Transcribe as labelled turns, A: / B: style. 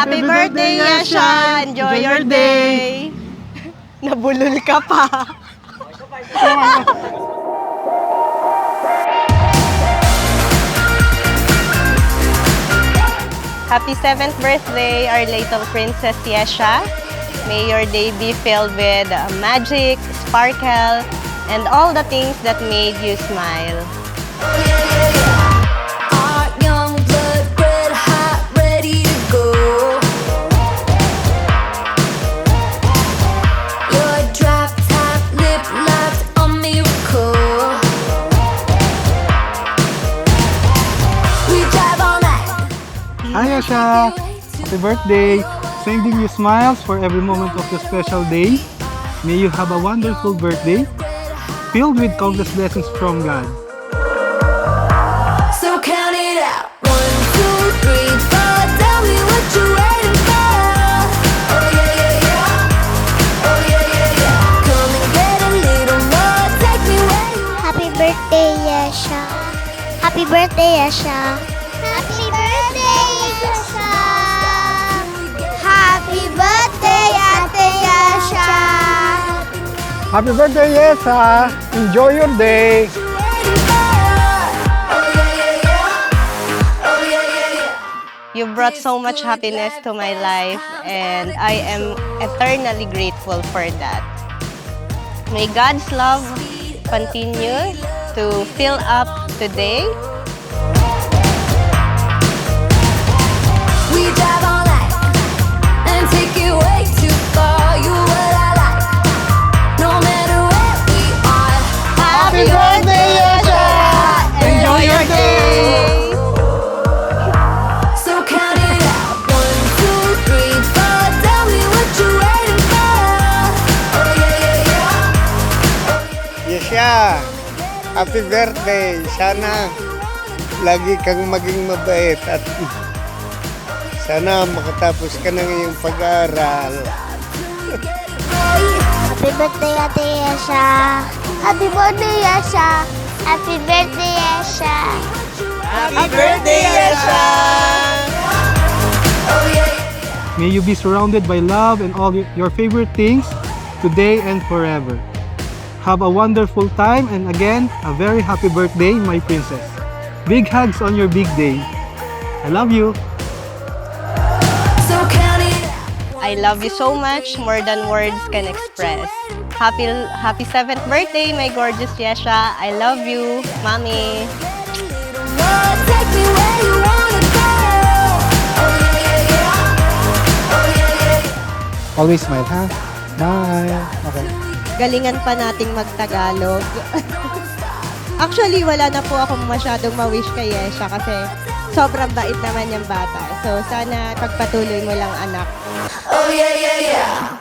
A: Happy birthday, Yesha! Enjoy your day! Nabulol ka pa. Happy 7th birthday, our little princess Yesha. May your day be filled with magic, sparkle, and all the things that made you smile.
B: Our young blood, red hot, ready to go. Your drop top, lip locked, a miracle. We drive all night.
C: Hi Asha! Happy birthday! Sending you smiles for every moment of your special day. May you have a wonderful birthday, filled with countless blessings from God.
B: So count it out. 1, 2, 3, 4. Tell me what you're waiting for. Oh yeah, yeah, yeah. Oh yeah, yeah, yeah. Come and get a little more. Take me where you want.
D: Happy birthday, Yesha. Happy birthday, Yesha. Happy birthday, Yesha. Happy birthday, Ate Yesha.
C: Happy birthday, Yesha! Enjoy your day!
A: You brought so much happiness to my life, and I am eternally grateful for that. May God's love continue to fill up today.
B: We drive all night and take it way too far. You what I like, no matter where we are.
A: Happy birthday, Yesha! Enjoy your day!
B: So count it out. 1, 2, 3, 4. Tell me what you're waiting for. Oh yeah, yeah, yeah.
E: Yesha, happy birthday. Sana lagi kang maging mabait at sana makatapos ka ng iyong pag-aaral.
D: Happy birthday, Ate Yesha. Happy birthday, Yesha. Happy birthday, Yesha.
A: Happy birthday, Yesha!
B: Oh yeah.
C: May you be surrounded by love and all your favorite things today and forever. Have a wonderful time and again, a very happy birthday, my princess. Big hugs on your big day. I love you.
B: So count it out.
A: I love you so much, more than words can express. Happy 7th birthday, my gorgeous Yesha. I love you, Mommy.
B: Lord, take me where you wanna go. Oh yeah, yeah, yeah. Oh yeah, yeah.
C: Always smile, ha? Bye! Okay.
A: Galingan pa nating magtagalog. Actually, wala na po akong masyadong ma-wish kay Yesha kasi sobrang bait naman yung bata. So, sana pagpatuloy mo lang, anak.
B: Oh yeah, yeah, yeah.